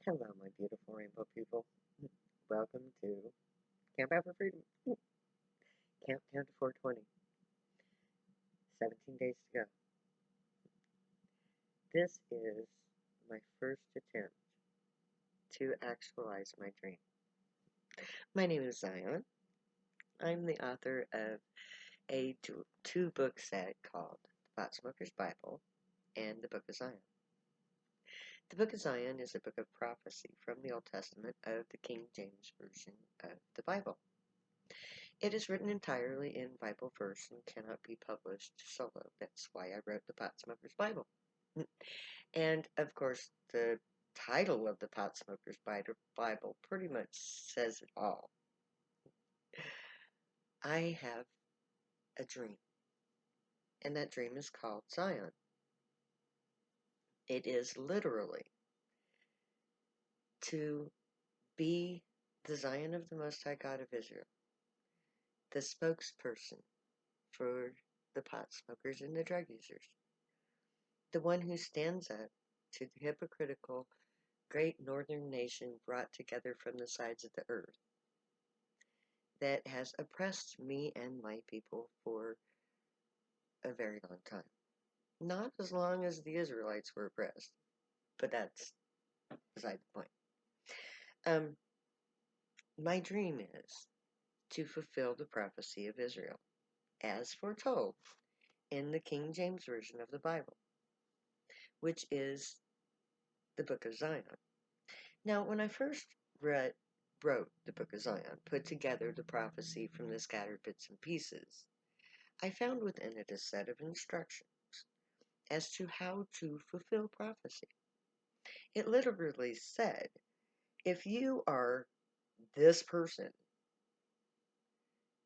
Hello, my beautiful rainbow people. Welcome to Campout For Freedom. Countdown to 420. 17 days to go. This is my first attempt to actualize my dream. My name is Zion. I'm the author of a two-book set called The Pot Smoker's Bible and the Book of Zion. The Book of Zion is a book of prophecy from the Old Testament of the King James Version of the Bible. It is written entirely in Bible verse and cannot be published solo. That's why I wrote the Pot Smoker's Bible. And, of course, the title of the Pot Smoker's Bible pretty much says it all. I have a dream, and that dream is called Zion. It is literally to be the Zion of the Most High God of Israel, the spokesperson for the pot smokers and the drug users, the one who stands up to the hypocritical great northern nation brought together from the sides of the earth that has oppressed me and my people for a very long time. Not as long as the Israelites were oppressed, but that's beside the point. My dream is to fulfill the prophecy of Israel, as foretold in the King James Version of the Bible, which is the Book of Zion. Now, when I first wrote the Book of Zion, put together the prophecy from the scattered bits and pieces, I found within it a set of instructions as to how to fulfill prophecy. It literally said, if you are this person,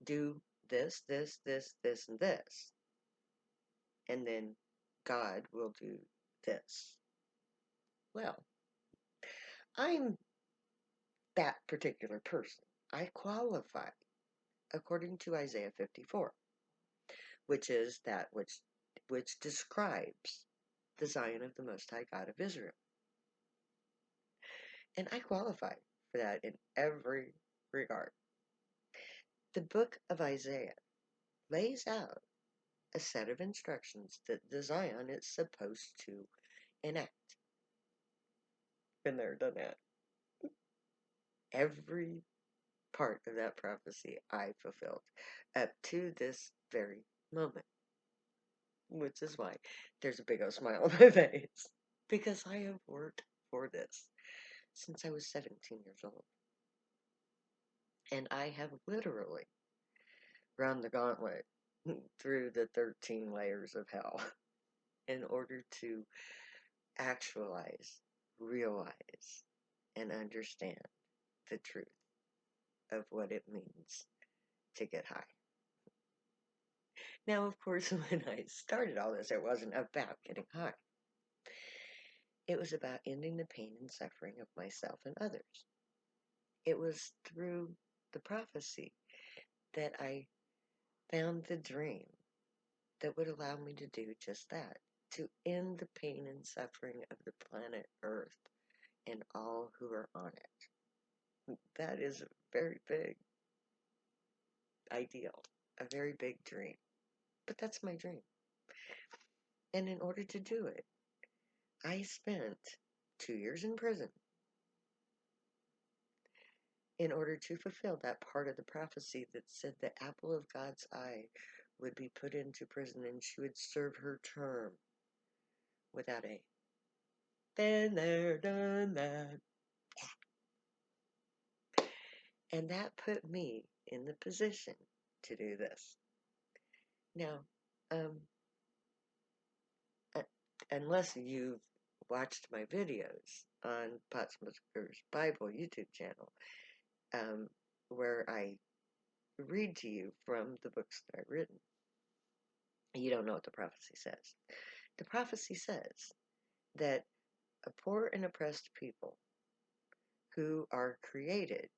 do this, this, this, this, and this, and then God will do this. Well, I'm that particular person. I qualify according to Isaiah 54, which is that which describes the Zion of the Most High God of Israel. And I qualify for that in every regard. The book of Isaiah lays out a set of instructions that the Zion is supposed to enact. Been there, done that. Every part of that prophecy I fulfilled up to this very moment. Which is why there's a big old smile on my face. Because I have worked for this since I was 17 years old. And I have literally run the gauntlet through the 13 layers of hell in order to actualize, realize, and understand the truth of what it means to get high. Now, of course, when I started all this, it wasn't about getting high. It was about ending the pain and suffering of myself and others. It was through the prophecy that I found the dream that would allow me to do just that, to end the pain and suffering of the planet Earth and all who are on it. That is a very big ideal, a very big dream. But that's my dream. And in order to do it, I spent 2 years in prison in order to fulfill that part of the prophecy that said the apple of God's eye would be put into prison and she would serve her term without a been there, done that. And that put me in the position to do this. Now, unless you've watched my videos on Pot Smoker's Bible YouTube channel, where I read to you from the books that I've written, you don't know what the prophecy says. The prophecy says that a poor and oppressed people who are created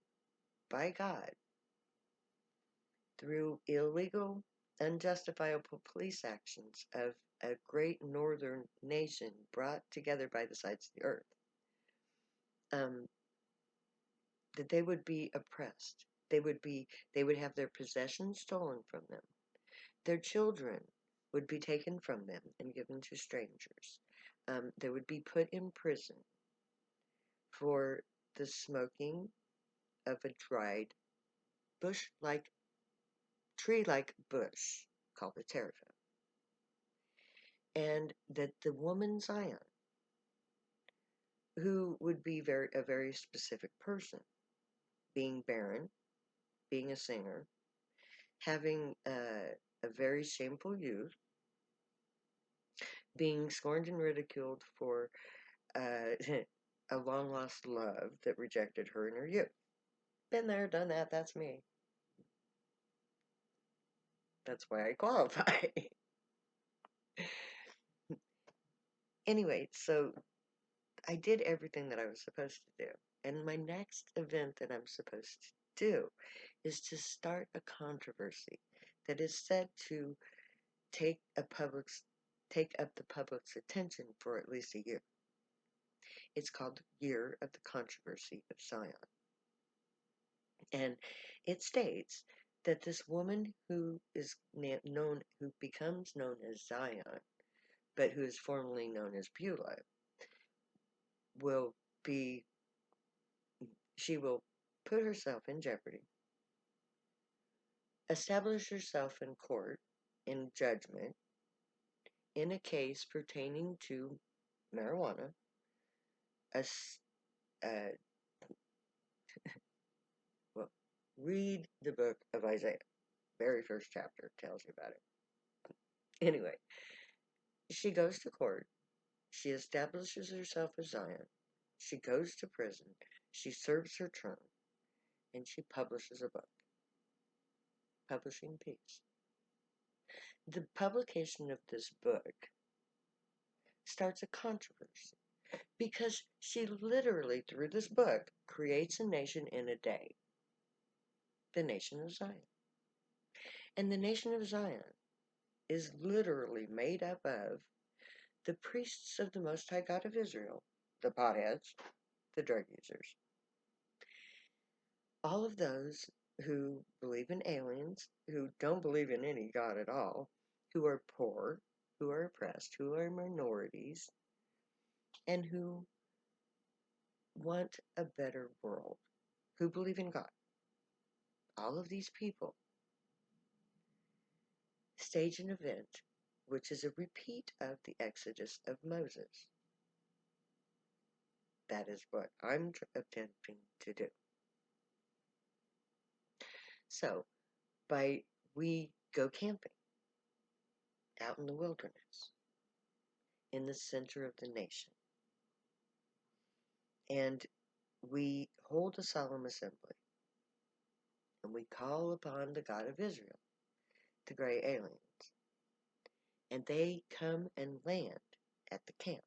by God through illegal, unjustifiable police actions of a great northern nation brought together by the sides of the earth, um, that they would be oppressed. They would have their possessions stolen from them. Their children would be taken from them and given to strangers. They would be put in prison for the smoking of a dried bush-like, tree-like bush called the teraphim. And that the woman Zion, who would be a very specific person, being barren, being a singer, having a very shameful youth, being scorned and ridiculed for a long lost love that rejected her in her youth. Been there, done that, that's me. That's why I qualify. Anyway, so I did everything that I was supposed to do. And my next event that I'm supposed to do is to start a controversy that is said to take up the public's attention for at least a year. It's called the Year of the Controversy of Zion. And it states that this woman who becomes known as Zion, but who is formerly known as Beulah, she will put herself in jeopardy, establish herself in court, in judgment, in a case pertaining to marijuana, uh, well, read the book of Isaiah. Very first chapter tells you about it. Anyway, she goes to court. She establishes herself as Zion. She goes to prison. She serves her term. And she publishes a book. Publishing Peace. The publication of this book starts a controversy because she literally, through this book, creates a nation in a day. The nation of Zion. And the nation of Zion is literally made up of the priests of the Most High God of Israel, the potheads, the drug users, all of those who believe in aliens, who don't believe in any God at all, who are poor, who are oppressed, who are minorities, and who want a better world, who believe in God. All of these people stage an event which is a repeat of the Exodus of Moses. That is what I'm attempting to do. So, we go camping out in the wilderness, in the center of the nation, and we hold a solemn assembly, and we call upon the God of Israel, the gray aliens, and they come and land at the camp,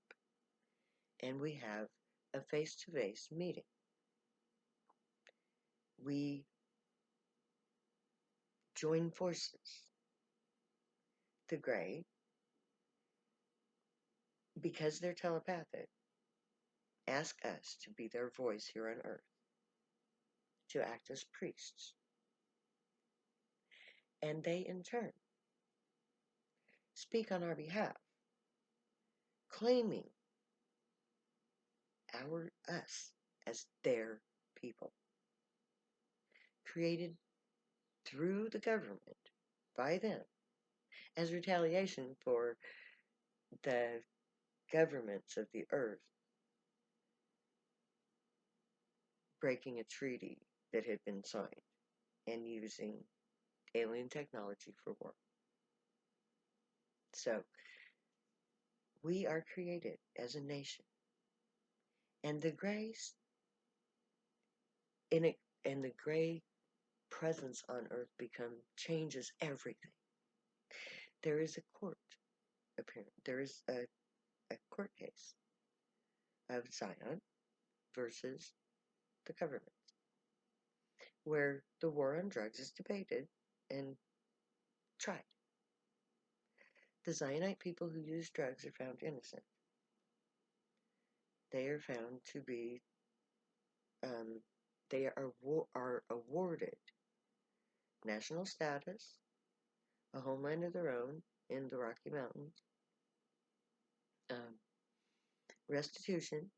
and we have a face-to-face meeting. We join forces. The gray, because they're telepathic, ask us to be their voice here on earth, to act as priests. And they, in turn, speak on our behalf, claiming us as their people, created through the government by them as retaliation for the governments of the earth breaking a treaty that had been signed and using alien technology for war. So, we are created as a nation, and the grace in it, and the gray presence on earth changes everything. There is a court, apparently. There is a court case of Zion versus the government, where the war on drugs is debated and tried. The Zionite people who use drugs are found innocent. They are found to be they are awarded national status, a homeland of their own in the Rocky Mountains, um, restitution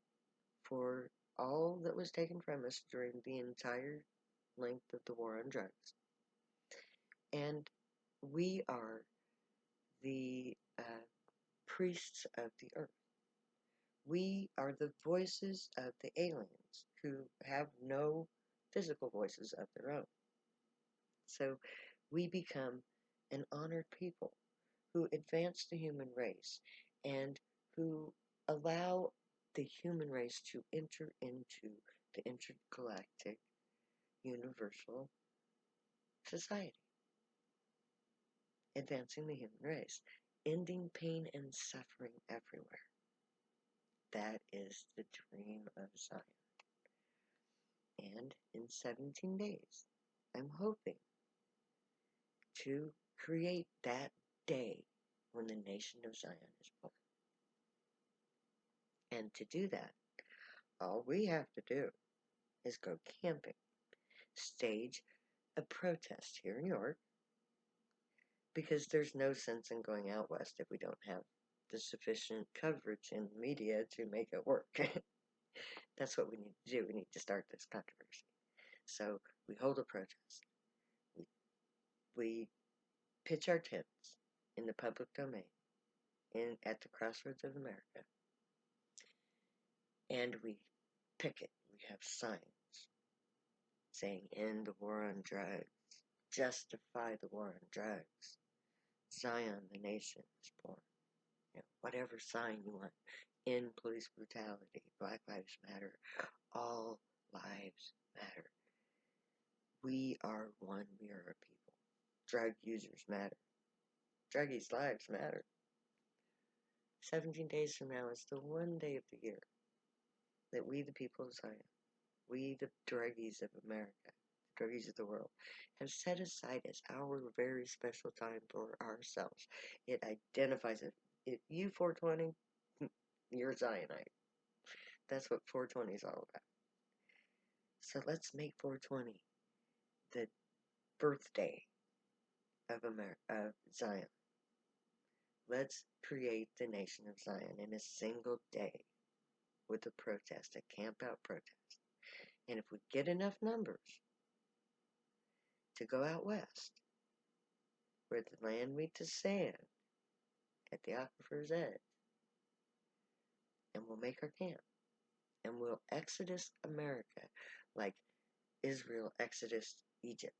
for all that was taken from us during the entire length of the war on drugs. And we are the priests of the earth. We are the voices of the aliens who have no physical voices of their own. So we become an honored people who advance the human race and who allow the human race to enter into the intergalactic universal society, advancing the human race, ending pain and suffering everywhere. That is the dream of Zion. And in 17 days, I'm hoping to create that day when the nation of Zion is born. And to do that, all we have to do is go camping, stage a protest here in New York, because there's no sense in going out west if we don't have the sufficient coverage in the media to make it work. That's what we need to do. We need to start this controversy. So we hold a protest. We pitch our tents in the public domain at the crossroads of America. And we picket. We have signs saying, end the war on drugs. Justify the war on drugs. Zion, the nation, is born. Whatever sign you want. End police brutality. Black Lives Matter. All lives matter. We are one. We are a people. Drug users matter. Druggies' lives matter. 17 days from now is the one day of the year that we, the people of Zion, we, the druggies of America, the druggies of the world, have set aside as our very special time for ourselves. It identifies it. If you 420, you're Zionite. That's what 420 is all about. So let's make 420 the birthday of Zion. Let's create the nation of Zion in a single day with a protest, a campout protest. And if we get enough numbers to go out west, where the land meets the sand, at the aquifer's edge, and we'll make our camp, and we'll exodus America like Israel exodus Egypt.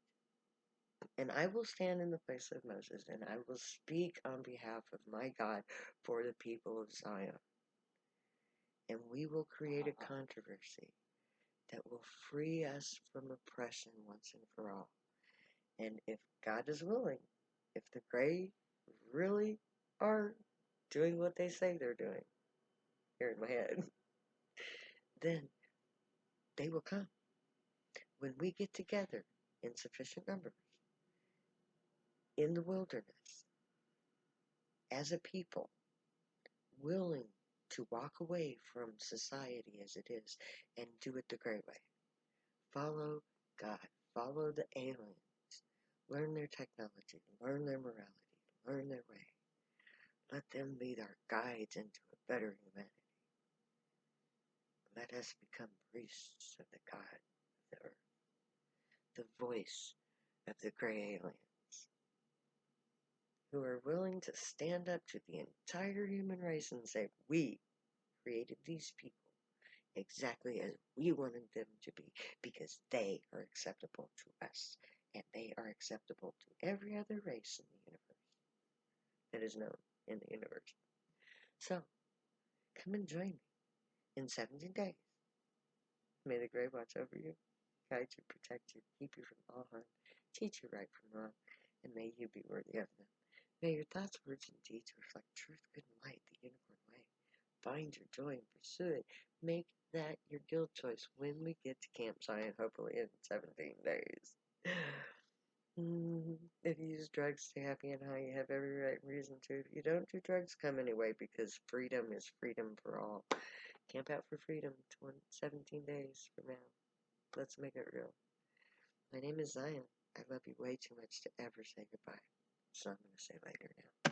And I will stand in the place of Moses, and I will speak on behalf of my God for the people of Zion. And we will create a controversy that will free us from oppression once and for all. And if God is willing, if the gray really are doing what they say they're doing, here in my head, then they will come. When we get together in sufficient numbers in the wilderness, as a people, willing to walk away from society as it is and do it the great way. Follow God, follow the aliens, learn their technology, learn their morality, learn their way. Let them be our guides into a better humanity. Let us become priests of the God of the earth, the voice of the gray aliens, who are willing to stand up to the entire human race and say, we created these people exactly as we wanted them to be, because they are acceptable to us, and they are acceptable to every other race in the universe that is known in the universe. So, come and join me in 17 days. May the Gray watch over you, guide you, protect you, keep you from all harm, teach you right from wrong, and may you be worthy of them. May your thoughts, words, and deeds reflect truth, good, and light, the unicorn way. Find your joy and pursue it. Make that your guild choice when we get to Camp Zion, hopefully in 17 days. If you use drugs, stay happy and high. You have every right reason to. If you don't do drugs, come anyway, because freedom is freedom for all. Camp out for freedom, 17 days from now. Let's make it real. My name is Zion. I love you way too much to ever say goodbye. So I'm going to say later now.